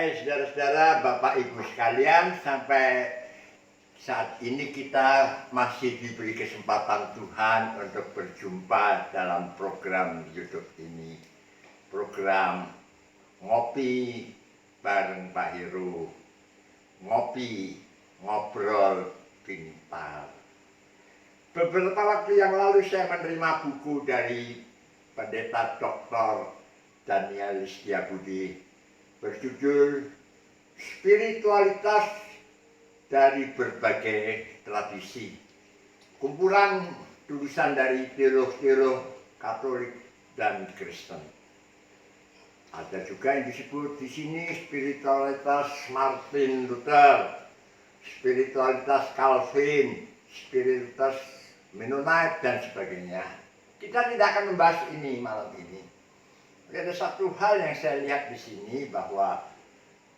Baik, saudara-saudara, Bapak Ibu sekalian, sampai saat ini kita masih diberi kesempatan Tuhan untuk berjumpa dalam program YouTube ini. Program Ngopi bareng Pak Heru. Ngopi, ngobrol pintar. Beberapa waktu yang lalu saya menerima buku dari Pendeta Dr. Daniel Setiabudi berjudul Spiritualitas dari Berbagai Tradisi. Kumpulan tulisan dari teolog-teolog Katolik dan Kristen. Ada juga yang disebut di sini spiritualitas Martin Luther, spiritualitas Calvin, spiritualitas Mennonite dan sebagainya. Kita tidak akan membahas ini malam ini. Ada satu hal yang saya lihat di sini bahwa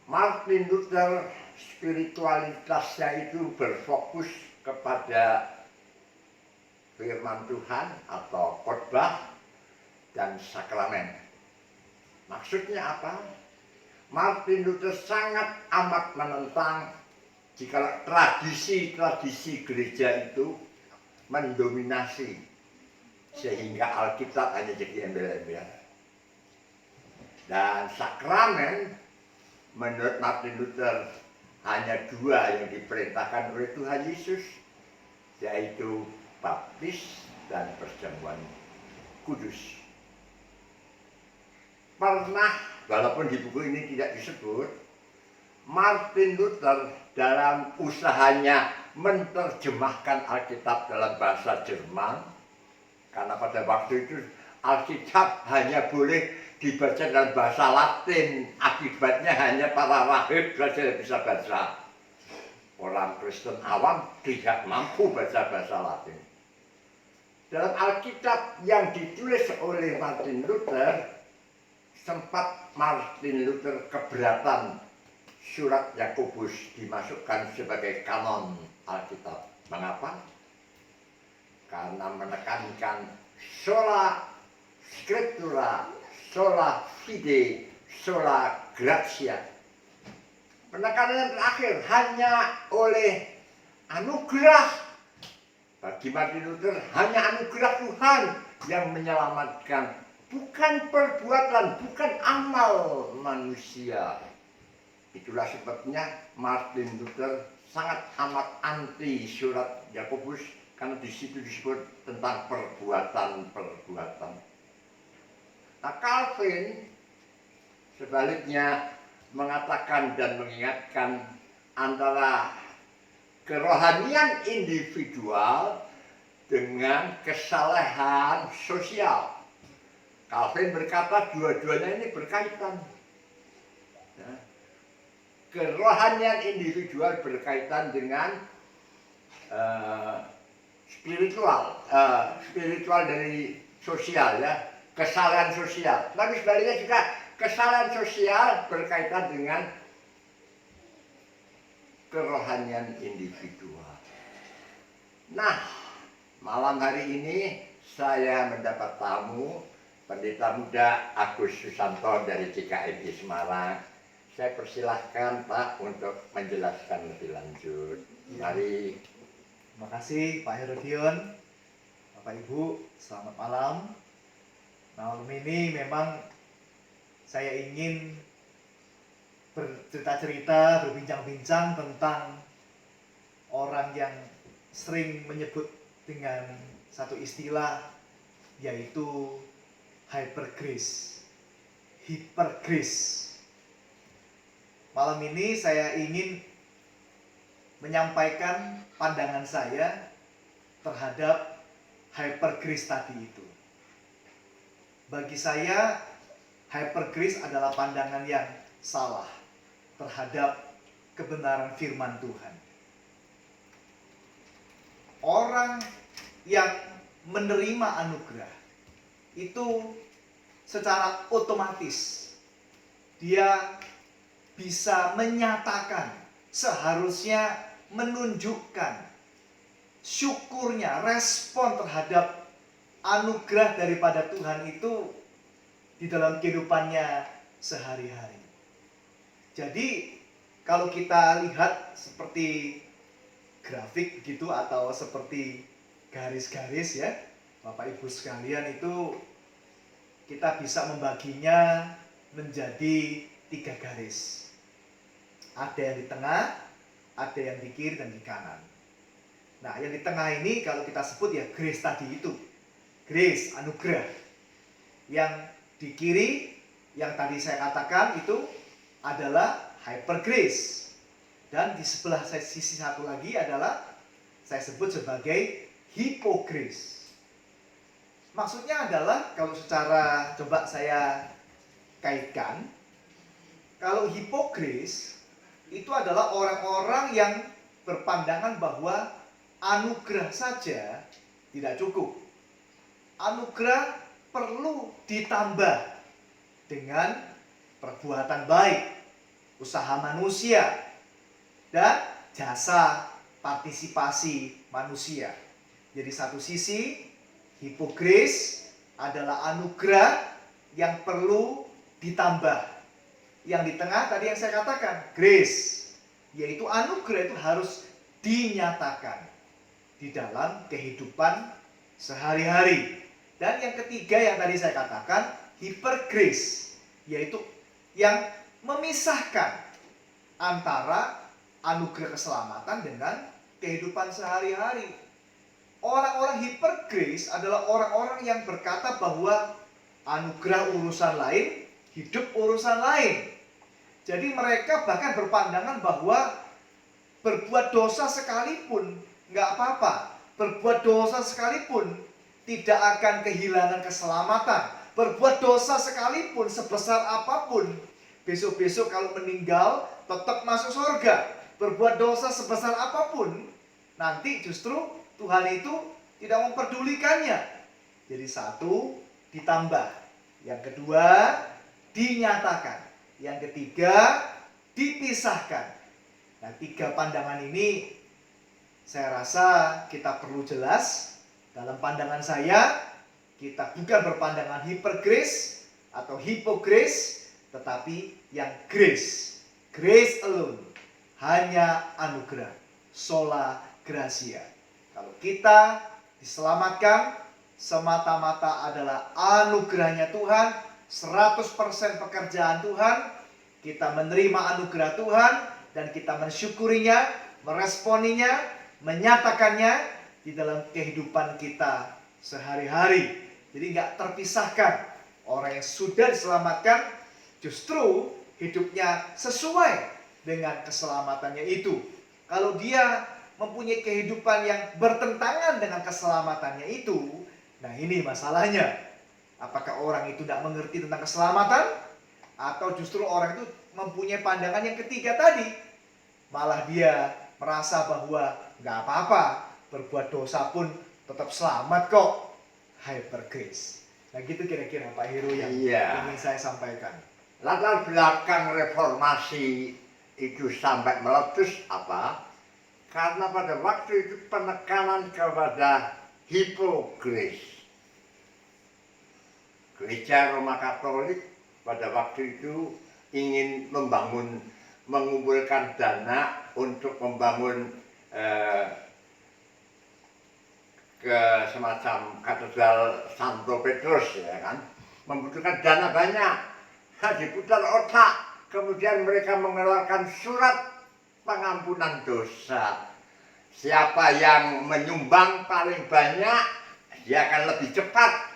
Martin Luther spiritualitasnya itu berfokus kepada firman Tuhan atau khotbah dan sakramen. Maksudnya apa? Martin Luther sangat amat menentang jika tradisi-tradisi gereja itu mendominasi sehingga Alkitab hanya jadi embel-embel. Dan sakramen menurut Martin Luther hanya dua yang diperintahkan oleh Tuhan Yesus, yaitu baptis dan perjamuan kudus. Pernah, walaupun di buku ini tidak disebut, Martin Luther dalam usahanya menerjemahkan Alkitab dalam bahasa Jerman, karena pada waktu itu Alkitab hanya boleh dibaca dalam bahasa Latin, akibatnya hanya para rahib saja bisa baca. Orang Kristen awam tidak mampu baca bahasa Latin. Dalam Alkitab yang ditulis oleh Martin Luther, sempat Martin Luther keberatan surat Yakobus dimasukkan sebagai kanon Alkitab. Mengapa? Karena menekankan sola scriptura, sola fide, sola gratia. Penekanan yang terakhir hanya oleh anugerah. Bagi Martin Luther hanya anugerah Tuhan yang menyelamatkan, bukan perbuatan, bukan amal manusia. Itulah sebabnya Martin Luther sangat amat anti surat Yakobus, karena di situ disebut tentang perbuatan-perbuatan. Nah, Calvin sebaliknya mengatakan dan mengingatkan antara kerohanian individual dengan kesalehan sosial. Calvin berkata dua-duanya ini berkaitan. Kerohanian individual berkaitan dengan spiritual dari sosial, ya, kesalahan sosial. Tapi sebaliknya juga kesalahan sosial berkaitan dengan kerohanian individual. Nah, malam hari ini saya mendapat tamu Pendeta Muda Agus Susanto dari GKMI Semarang. Saya persilahkan Pak untuk menjelaskan lebih lanjut. Mari. Terima kasih Pak Herodion, Bapak Ibu, selamat malam. Malam ini memang saya ingin bercerita-cerita, berbincang-bincang tentang orang yang sering menyebut dengan satu istilah, yaitu hypergrace. Malam ini saya ingin menyampaikan pandangan saya terhadap hypergrace tadi itu. Bagi saya, hypergrace adalah pandangan yang salah terhadap kebenaran firman Tuhan. Orang yang menerima anugerah itu secara otomatis dia bisa menyatakan, seharusnya menunjukkan syukurnya, respon terhadap anugerah daripada Tuhan itu di dalam kehidupannya sehari-hari. Jadi kalau kita lihat seperti grafik gitu atau seperti garis-garis ya, Bapak Ibu sekalian, itu kita bisa membaginya menjadi 3 garis. Ada yang di tengah, ada yang di kiri dan di kanan. Nah, yang di tengah ini kalau kita sebut ya grace tadi itu. Grace, anugerah. Yang di kiri, yang tadi saya katakan itu adalah hyper grace. Dan di sebelah sisi satu lagi adalah saya sebut sebagai hypo grace. Maksudnya adalah kalau secara coba saya kaitkan, kalau hypo grace itu adalah orang-orang yang berpandangan bahwa anugerah saja tidak cukup. Anugerah perlu ditambah dengan perbuatan baik, usaha manusia, dan jasa partisipasi manusia. Jadi satu sisi, hipokris adalah anugerah yang perlu ditambah. Yang di tengah tadi yang saya katakan, grace, yaitu anugerah itu harus dinyatakan di dalam kehidupan sehari-hari. Dan yang ketiga yang tadi saya katakan, hypergrace, yaitu yang memisahkan antara anugerah keselamatan dengan kehidupan sehari-hari. Orang-orang hypergrace adalah orang-orang yang berkata bahwa anugerah urusan lain, hidup urusan lain. Jadi mereka bahkan berpandangan bahwa berbuat dosa sekalipun nggak apa-apa. Berbuat dosa sekalipun tidak akan kehilangan keselamatan. Berbuat dosa sekalipun sebesar apapun, besok-besok kalau meninggal tetap masuk surga. Berbuat dosa sebesar apapun, nanti justru Tuhan itu tidak memperdulikannya. Jadi satu, ditambah. Yang kedua, dinyatakan. Yang ketiga, dipisahkan. Nah, 3 pandangan ini saya rasa kita perlu jelas. Dalam pandangan saya, kita bukan berpandangan hypergrace atau hypograce, tetapi yang grace. Grace alone. Hanya anugerah. Sola gratia. Kalau kita diselamatkan, semata-mata adalah anugerahnya Tuhan, 100% pekerjaan Tuhan, kita menerima anugerah Tuhan, dan kita mensyukurinya, meresponinya, menyatakannya di dalam kehidupan kita sehari-hari. Jadi nggak terpisahkan. Orang yang sudah diselamatkan justru hidupnya sesuai dengan keselamatannya itu. Kalau dia mempunyai kehidupan yang bertentangan dengan keselamatannya itu, nah ini masalahnya. Apakah orang itu tidak mengerti tentang keselamatan? Atau justru orang itu mempunyai pandangan yang ketiga tadi. Malah dia merasa bahwa nggak apa-apa, berbuat dosa pun tetap selamat kok. Hypergrace. Nah gitu kira-kira Pak Heru yang ingin saya sampaikan. Latar belakang reformasi itu sampai meletus apa? Karena pada waktu itu penekanan kepada hipokris. Gereja Roma Katolik pada waktu itu ingin mengumpulkan dana untuk membangun ke semacam katedral Santo Petrus, ya kan, membutuhkan dana banyak. Diputar otak, kemudian mereka mengeluarkan surat pengampunan dosa. Siapa yang menyumbang paling banyak, dia akan lebih cepat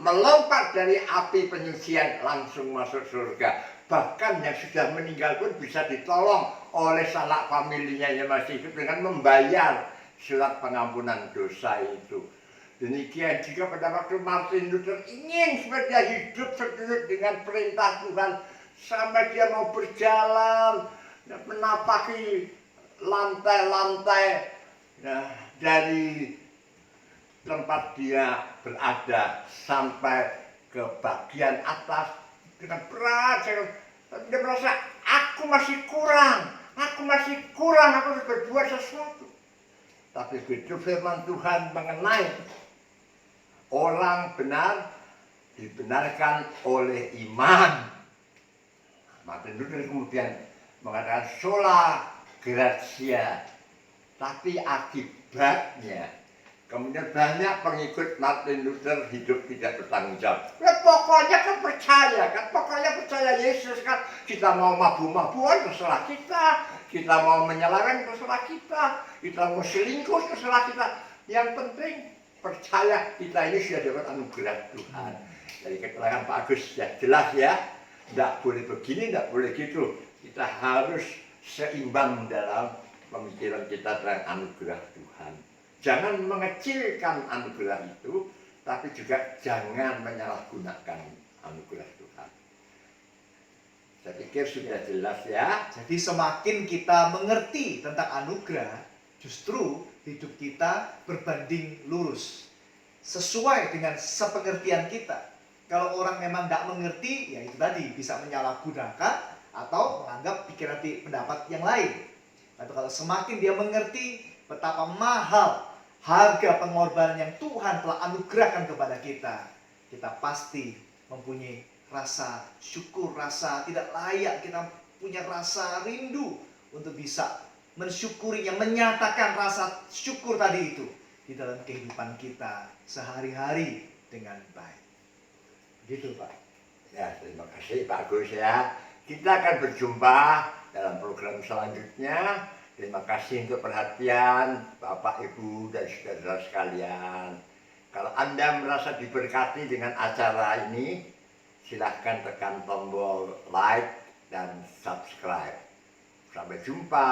melompat dari api penyucian langsung masuk surga. Bahkan yang sudah meninggal pun bisa ditolong oleh sanak familinya yang masih hidup dengan membayar surat pengampunan dosa itu. Demikian juga pada waktu Martin Luther ingin supaya dia hidup seturut dengan perintah Tuhan sampai dia mau berjalan menapaki lantai-lantai dari tempat dia berada sampai ke bagian atas dengan berat. Dia merasa aku masih kurang, aku harus berbuat sesuatu. Tapi begitu firman Tuhan mengenai orang benar dibenarkan oleh iman, Martin Luther kemudian mengatakan sola gratia, tapi akibatnya kemudian banyak pengikut Martin Luther hidup tidak bertanggung jawab. Ya, pokoknya kan percaya kan, pokoknya percaya Yesus kan. Kita mau mabuk-mabukan terserah kita mau menyeleweng terserah kita mau selingkuh terserah kita. Yang penting percaya kita ini sudah dapat anugerah Tuhan. Dari keterangan Pak Agus ya jelas ya, tidak boleh begini, tidak boleh gitu. Kita harus seimbang dalam pemikiran kita tentang anugerah Tuhan. Jangan mengecilkan anugerah itu, tapi juga jangan menyalahgunakan anugerah Tuhan. Saya pikir sudah jelas ya. Jadi semakin kita mengerti tentang anugerah, justru hidup kita berbanding lurus. Sesuai dengan sepengertian kita. Kalau orang memang tidak mengerti, ya itu tadi bisa menyalahgunakan atau menganggap pikiran pendapat yang lain. Tapi kalau semakin dia mengerti betapa mahal harga pengorbanan yang Tuhan telah anugerahkan kepada kita, kita pasti mempunyai rasa syukur, rasa tidak layak, kita punya rasa rindu untuk bisa mensyukurinya, menyatakan rasa syukur tadi itu di dalam kehidupan kita sehari-hari dengan baik. Begitu Pak. Ya, terima kasih Pak Agus ya. Kita akan berjumpa dalam program selanjutnya. Terima kasih untuk perhatian Bapak, Ibu, dan saudara sekalian. Kalau Anda merasa diberkati dengan acara ini, silahkan tekan tombol like dan subscribe. Sampai jumpa.